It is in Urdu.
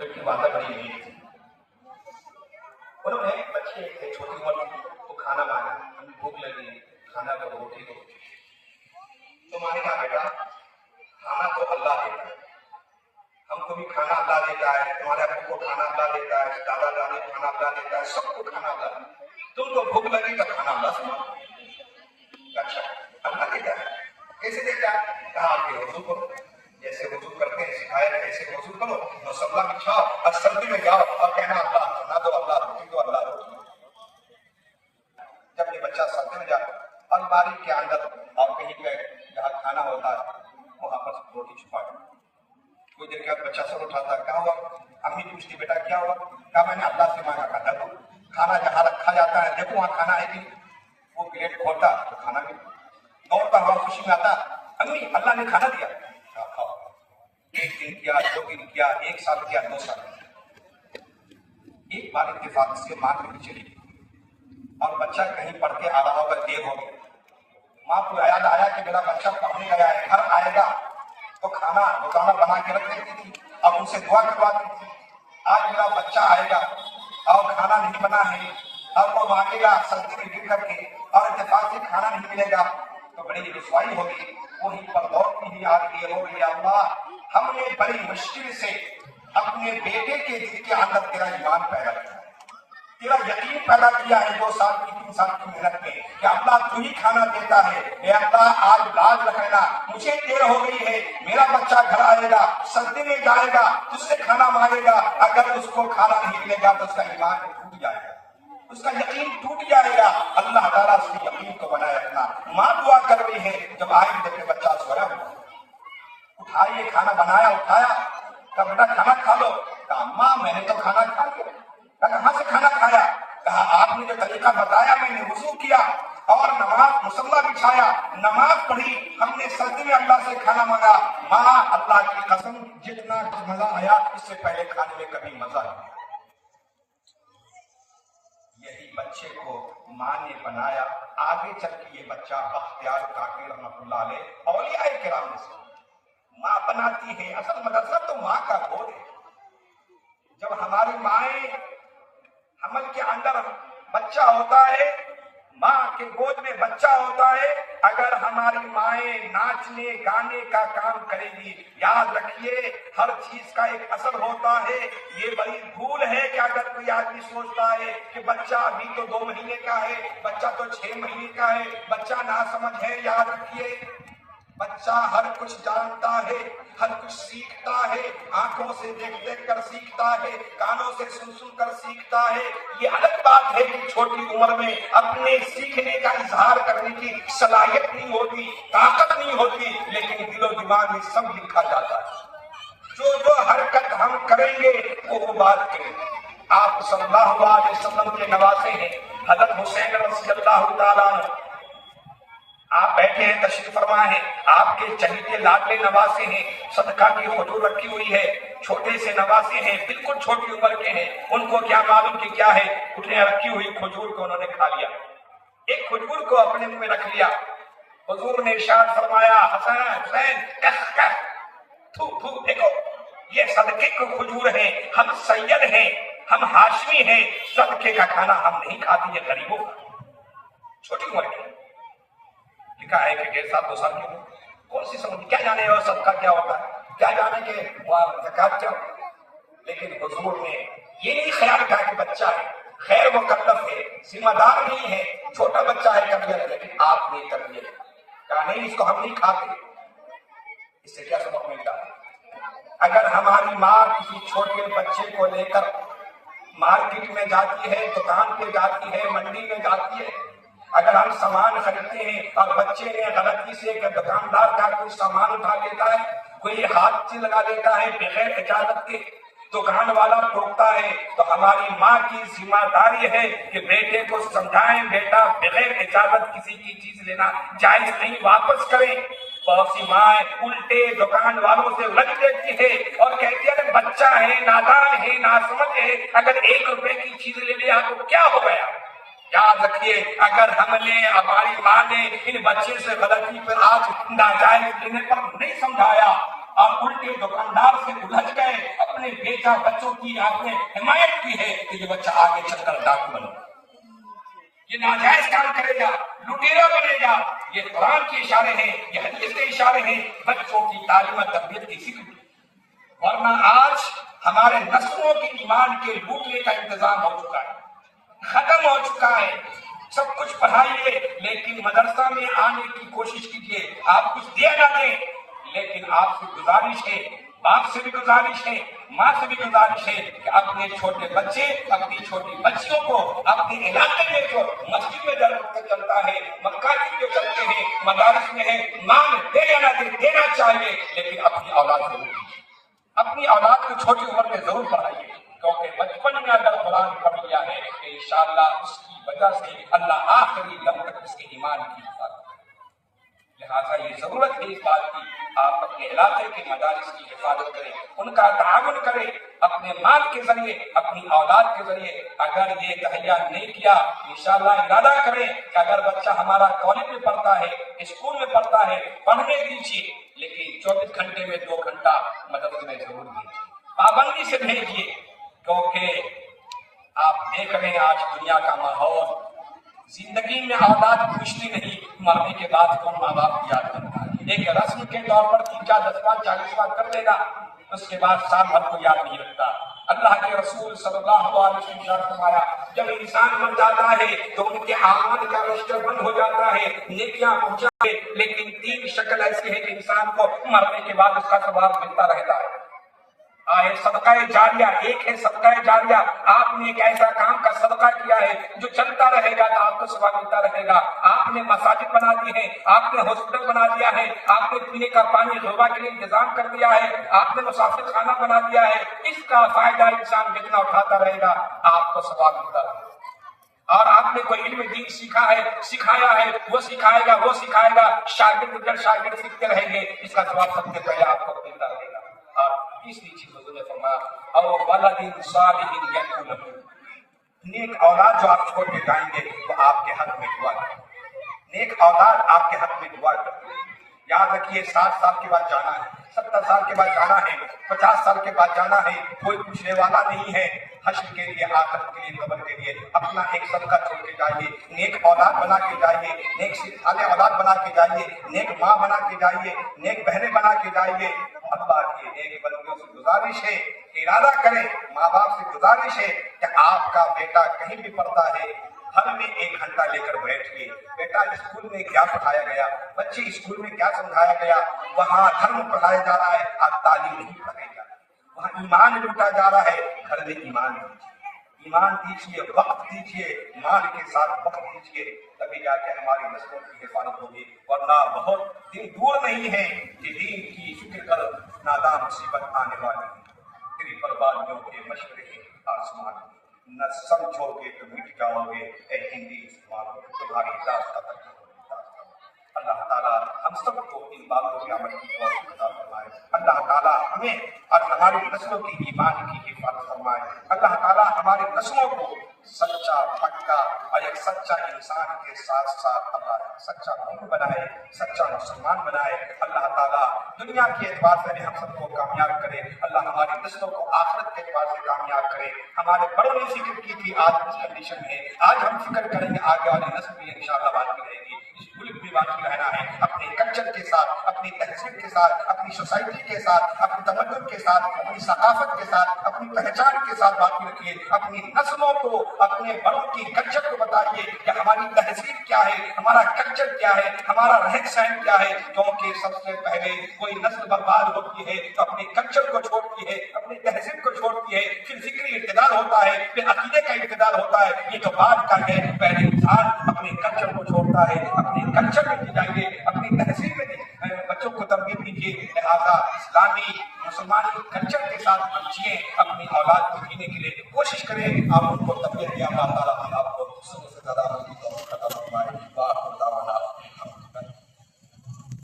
تو ان کی والدہ بڑی نیک تھی. انہوں نے بچے تھے چھوٹی عمر کی، تو کھانا مانگا، ہمیں بھوک لگی، کھانا دو، روٹی دو. تو ماں نے کہا بیٹا کھانا تو اللہ دیتا ہے، ہم کو بھی کھانا اللہ دیتا ہے، تمہارے ابو کو کھانا اللہ دیتا ہے، دادا دادی کو کھانا اللہ دیتا ہے، سب کو کھانا اللہ دیتا ہے. تم کو بھوک لگی تو کھانا اللہ سے مانگو. اچھا اللہ دیتا ہے، کیسے دیتا ہے؟ کہا کہ وضو کرو، جیسے وضو کرتے ہیں سکھائے ایسے وضو کرو، مصلی بچھاؤ اور سردی میں جاؤ اور کہنا اللہ کھانا دو، اللہ روٹی دو، اللہ روٹی دو. جب یہ بچہ سردی میں جاتا الماری کے اندر اور کہیں پہ جہاں کھانا ہوتا ہے وہاں پر روٹی چھپا دو. کوئی دیر کے بعد بچہ سر اٹھاتا ہے، کیا ہوا؟ امی پوچھتی بیٹا کیا ہوا؟ کہا میں نے اللہ سے مانگا. کہا دیکھو کھانا جہاں رکھا جاتا ہے دیکھو وہاں کھانا ہے کہ وہ پلیٹ کھولتا تو کھانا بھی دوڑتا ہوا خوشی میں آتا، امی اللہ نے کھانا دیا. کھاؤ. ایک دن کیا، 2 دن کیا، 1 سال کیا، 2 سال کیا. ایک بار اتفاق سے ماں کے پیچھے چلی اور بچہ کہیں پڑھ کے آ رہا ہوگا، دیر ہو گئی. ماں کو یاد آیا کہ میرا بچہ پڑھنے گیا ہے، گھر آئے گا تو کھانا روزانہ بنا کے رکھ دیتی تھی، اب ان سے دعا کرواتی تھی. آج میرا بچہ آئے گا اور کھانا نہیں بنا ہے اور وہ مانگے گا سردی میں گر کر کے اور اتفاق سے کھانا نہیں ملے گا تو بڑی رسوائی ہوگی. وہیں پر دوڑتی ہوئی آ رہی ہے، یا اللہ ہم نے بڑی مشکل سے اپنے بیٹے کے دل کے اندر تیرا ایمان پیدا کیا، تیرا یقین پیدا کیا ہے 2 سال کی 3 سال کی محنت میں کہ اللہ تو ہی کھانا دیتا ہے. اے اللہ آج لاج رکھنا، مجھے دیر ہو گئی ہے، میرا بچہ گھر آئے گا، سردی میں جائے گا، تجھ سے کھانا مانگے گا، اگر اس کو کھانا نہیں ملے گا تو اس کا ایمان ٹوٹ جائے گا، اس کا یقین ٹوٹ جائے گا. اللہ تعالیٰ اس کے یقین کو بنائے رکھنا. ماں دعا کر رہی ہے، جب آئے دیکھے بچہ سویا ہوا، اٹھائیے کھانا بنایا، اٹھایا، کہا بیٹا کھانا کھا لو. کہا ماں میں نے تو کھانا کھا لیا. کہاں سے کھانا کھایا؟ کہا آپ نے جو طریقہ بتایا میں نے وضو کیا اور نماز مصلی بچھایا، نماز پڑھی، ہم نے سردی میں اللہ سے کھانا مانگا. ماں اللہ کی قسم جتنا مزہ آیا اس سے پہلے کھانے میں کبھی مزہ نہیں آیا. یہی بچے کو ماں نے بنایا. آگے چل کے یہ بچہ بختیار کاکی رحمۃ اللہ علیہ اولیاء کرام میں سے ماں بناتی ہے. اصل مدرسہ تو ماں کا گود ہے. جب ہماری مائیں حمل کے اندر بچہ ہوتا ہے، ماں کے گود میں بچہ ہوتا ہے، اگر ہماری مائیں ناچنے گانے کا کام کرے گی، یاد رکھیے ہر چیز کا ایک اثر ہوتا ہے. یہ بڑی بھول ہے کہ اگر کوئی آدمی سوچتا ہے کہ بچہ ابھی تو 2 مہینے کا ہے، بچہ تو 6 مہینے کا ہے، بچہ ناسمجھ ہے. یاد رکھیے بچہ ہر کچھ جانتا ہے، ہر کچھ سیکھتا ہے. آنکھوں سے دیکھ دیکھ کر سیکھتا ہے، کانوں سے سن سن کر سیکھتا ہے. یہ الگ بات ہے کہ چھوٹی عمر میں اپنے سیکھنے کا اظہار کرنے کی صلاحیت نہیں ہوتی، طاقت نہیں ہوتی، لیکن دل و دماغ میں سب لکھا جاتا ہے. جو حرکت ہم کریں گے وہ بات کریں گے. آپ صلی اللہ علیہ وسلم کے نواسے ہیں حضرت حسین رضی اللہ تعالیٰ عنہ. آپ بیٹھے ہیں، تشریف فرما ہے، آپ کے چہیتے لاڈلے نواسے ہیں، صدقہ کی کھجور رکھی ہوئی ہے. چھوٹے سے نواسے ہیں، بالکل چھوٹی عمر کے ہیں، ان کو کیا معلوم کہ کیا ہے. اٹھنے رکھی ہوئی کھجور کو انہوں نے کھا لیا، ایک کھجور کو اپنے منہ میں رکھ لیا. حضور نے ارشاد فرمایا حسن حسین کخ کخ تھو تھو، دیکھو یہ صدقے کو کھجور ہیں، ہم سید ہیں، ہم ہاشمی ہیں، صدقے کا کھانا ہم نہیں کھاتے، یہ غریبوں کا. چھوٹی عمر کے لکھا ہے کہ 1.5 سال 2 سال کی عمر، کون سی سمجھ کیا جانے اور صدقہ کیا ہوتا ہے، کیا جانے کہ زکات کیا ہوتا ہے. لیکن حضور نے یہ نہیں خیال کیا کہ بچہ ہے، خیر مکلف ہے، ذمہ دار نہیں ہے، چھوٹا بچہ ہے تربیت. لیکن آپ نے تربیت کہا نہیں اس کو ہم نہیں کھاتے. اس سے کیا سبق ملتا ہے؟ اگر ہماری ماں کسی چھوٹے بچے کو لے کر مارکیٹ میں جاتی ہے، دکان پہ جاتی ہے، منڈی میں جاتی ہے، اگر ہم سامان خریدتے ہیں اور بچے نے غلطی سے کہ دکاندار کا کوئی سامان اٹھا لیتا ہے، کوئی ہاتھ سے لگا دیتا ہے بغیر اجازت کے، دکان والا ٹوکتا ہے، تو ہماری ماں کی ذمہ داری ہے کہ بیٹے کو سمجھائیں بیٹا بغیر اجازت کسی کی چیز لینا جائز نہیں، واپس کریں. بہت سی مائیں الٹے دکان والوں سے لگ دیتی ہے اور کہتی ہے بچہ ہے، نادان ہے، ناسمجھ ہے، اگر 1 روپے کی چیز لے لیا تو کیا ہو گیا. یاد رکھیے اگر ہم نے ہماری ماں نے ان بچے سے غلطی پر آج ناجائز لینے پر نہیں سمجھایا اور الٹے دکاندار سے الجھ گئے، اپنے بیٹے کیا بچوں کی آپ نے حمایت کی ہے کہ یہ بچہ آگے چل کر ڈاکو بنے، یہ ناجائز کام کرے گا، لٹیرا بنے گا؟ یہ قرآن کے اشارے ہیں، یہ حدیث کے اشارے ہیں بچوں کی تعلیم و تربیت کی فکر کی۔ ورنہ آج ہمارے نسلوں کے ایمان کے لوٹنے کا انتظام ہو چکا ہے، ختم ہو چکا ہے۔ سب کچھ پڑھائیے لیکن مدرسہ میں آنے کی کوشش کیجیے، آپ کچھ دے نہ دیں، لیکن آپ سے گزارش ہے، باپ سے بھی گزارش ہے، ماں سے بھی گزارش ہے کہ اپنے چھوٹے بچے، اپنی چھوٹی بچیوں کو اپنے علاقے میں جو مسجد میں چلتا ہے، مکاتب جو چلتے ہیں، مدارس میں ہے، ماں دے یا نہ دے، دینا چاہیے، لیکن اپنی اولاد ضرور دیجیے، اپنی اولاد کو چھوٹی عمر میں ضرور پڑھائیے، کیونکہ بچپن میں اگر قرآن پڑھ لیا ہے تو انشاءاللہ اس کی وجہ سے اللہ آخری دم تک اس کے ایمان کی حفاظت کرے۔ لہٰذا یہ ضرورت ہے اس بات کی آپ اپنے علاقے کے مدارس کی حفاظت کریں، ان کا تعاون کریں، اپنے مال کے ذریعے، اپنی اولاد کے ذریعے۔ اگر یہ تہیا نہیں کیا انشاءاللہ ارادہ کریں کہ اگر بچہ ہمارا کالج میں پڑھتا ہے، اسکول میں پڑھتا ہے، پڑھنے دیجیے، لیکن 24 گھنٹے میں 2 گھنٹہ مدرسے میں ضرور دیجیے، پابندی سے بھیجیے، کیونکہ آپ دیکھ رہے ہیں آج دنیا کا ماحول، زندگی میں اولاد پوچھتی نہیں، مرنے کے بعد کون ماں باپ کی یاد کرتا ہے؟ ایک رسم کے طور پر 3 10 40 بار کر لے گا، اس کے بعد سال بھر کو یاد نہیں رکھتا۔ اللہ کے رسول صلی اللہ علیہ وسلم نے فرمایا جب انسان مر جاتا ہے تو ان کے اعمال کا رجسٹر بند ہو جاتا ہے، نیکیاں پہنچا ہے، لیکن 3 شکل ایسی ہے کہ انسان کو مرنے کے بعد اس کا ثواب ملتا رہتا ہے۔ صدقہ جاریہ، ایک ہے صدقہ جاریہ، آپ نے ایک ایسا کام کا صدقہ کیا ہے جو چلتا رہے گا تو آپ کو ثواب ملتا رہے گا۔ آپ نے مساجد بنا دی ہے، آپ نے ہاسپٹل بنا دیا ہے، آپ نے پینے کا پانی غربا کے لیے انتظام کر دیا ہے، آپ نے مسافر خانہ بنا دیا ہے، اس کا فائدہ انسان جتنا اٹھاتا رہے گا آپ کو ثواب ملتا رہے گا۔ اور آپ نے کوئی علم دین سیکھا ہے، سکھایا ہے، وہ سکھائے گا، وہ سکھائے گا، شاگرد سیکھتے رہیں گے، اس کا ثواب سب سے پہلے آپ کو ملتا رہے گا۔ اور تیسری چیز حضور نے فرمایا او ولد صالح یدعو لہ، نیک اولاد جو آپ چھوڑ کے جائیں گے وہ آپ کے حق میں دعا کریں، نیک اولاد آپ کے حق میں دعا کریں۔ یاد رکھیے 60 سال کے بعد جانا ہے، 70 سال کے بعد جانا ہے، 50 سال کے بعد جانا ہے، کوئی پوچھنے والا نہیں ہے۔ حشر کے لیے، آخرت کے لیے، قبر کے لیے اپنا ایک صدقہ چھوڑ کے جائیے، نیک اولاد بنا کے جائیے، نیک صالح اولاد بنا کے جائیے، نیک ماں بنا کے جائیے، نیک بہنیں بنا کے جائیے۔ اللہ کے نیک بندوں سے گزارش ہے، ارادہ کریں، ماں باپ سے گزارش ہے کہ آپ کا بیٹا کہیں بھی پڑھتا ہے ہر میں 1 گھنٹہ لے کر بیٹھیے، بیٹا اسکول میں کیا پڑھایا گیا، بچے اسکول میں کیا سمجھایا گیا، وہاں دھرم پڑھایا جا رہا ہے، آپ تعلیم نہیں پڑھے گا، وہاں ایمان لوٹا جا رہا ہے، گھر میں ایمان دیجیے، ایمان دیجیے، وقت دیجیے، مال کے ساتھ وقت دیجیے، تبھی جا کے ہماری نسلوں کی حفاظت ہوگی۔ ورنہ بہت دن دور نہیں ہے کہ دین کی فکر کر ناداں مصیبت آنے والی ہے، تیری بربادیوں کے مشورے آسمان میں، نہ سمجھو گے تو مٹ جاؤ گے، اے ہندی مسلمانوں تمہاری داستہ تک۔ اللہ تعالیٰ ہم سب کو ان باتوں کے عمل کی توفیق عطا فرمائے، اللہ تعالیٰ ہمیں اور ہماری نسلوں کی ایمان کی حفاظت فرمائے، اللہ تعالیٰ ہماری نسلوں کو سچا پکا اور ایک سچا انسان کے ساتھ ساتھ اللہ سچا مومن بنائے، سچا مسلمان بنائے۔ اللہ تعالیٰ دنیا کے اعتبار سے بھی ہم سب کو کامیاب کرے، اللہ ہماری نسلوں کو آخرت کے اعتبار سے کامیاب کرے۔ ہمارے بڑوں نے ذکر کی تھی آج اس کنڈیشن میں، آج ہم فکر کریں گے آگے والی نسل بھی انشاءاللہ باقی رہے گی، اس ملک میں باقی رہنا ہے، اپنے کلچر کے ساتھ، اپنی تہذیب کے ساتھ، اپنی سوسائٹی کے ساتھ، اپنی تمدن کے ساتھ، اپنی ثقافت کے ساتھ، اپنی پہچان کے ساتھ باقی رکھیے۔ اپنی نسلوں کو، اپنے بڑوں کی کلچر کو بتائیے کہ ہماری تہذیب کیا ہے، ہمارا کلچر کیا ہے، ہمارا رہن سہن کیا ہے، کیونکہ سب سے پہلے کوئی نسل برباد ہوتی ہے تو اپنے کلچر کو چھوڑتی ہے، اپنی تہذیب کو چھوڑتی ہے، پھر فکری ارتداد ہوتا ہے، پھر عقیدے کا ارتداد ہوتا ہے، یہ تو بعد کا ہے۔ پہلے انسان اپنے کلچر کو چھوڑتا ہے، اپنے کلچر میں جائیے، اپنی تہذیب میں بچوں کو تربیت دیجیے۔ لہٰذا اسلامی مسلمانی کلچر کے ساتھ جیے، اپنی اولاد کو جینے کے لیے کوشش کریں اور ان کو تربیت دیا۔ اللہ تعالیٰ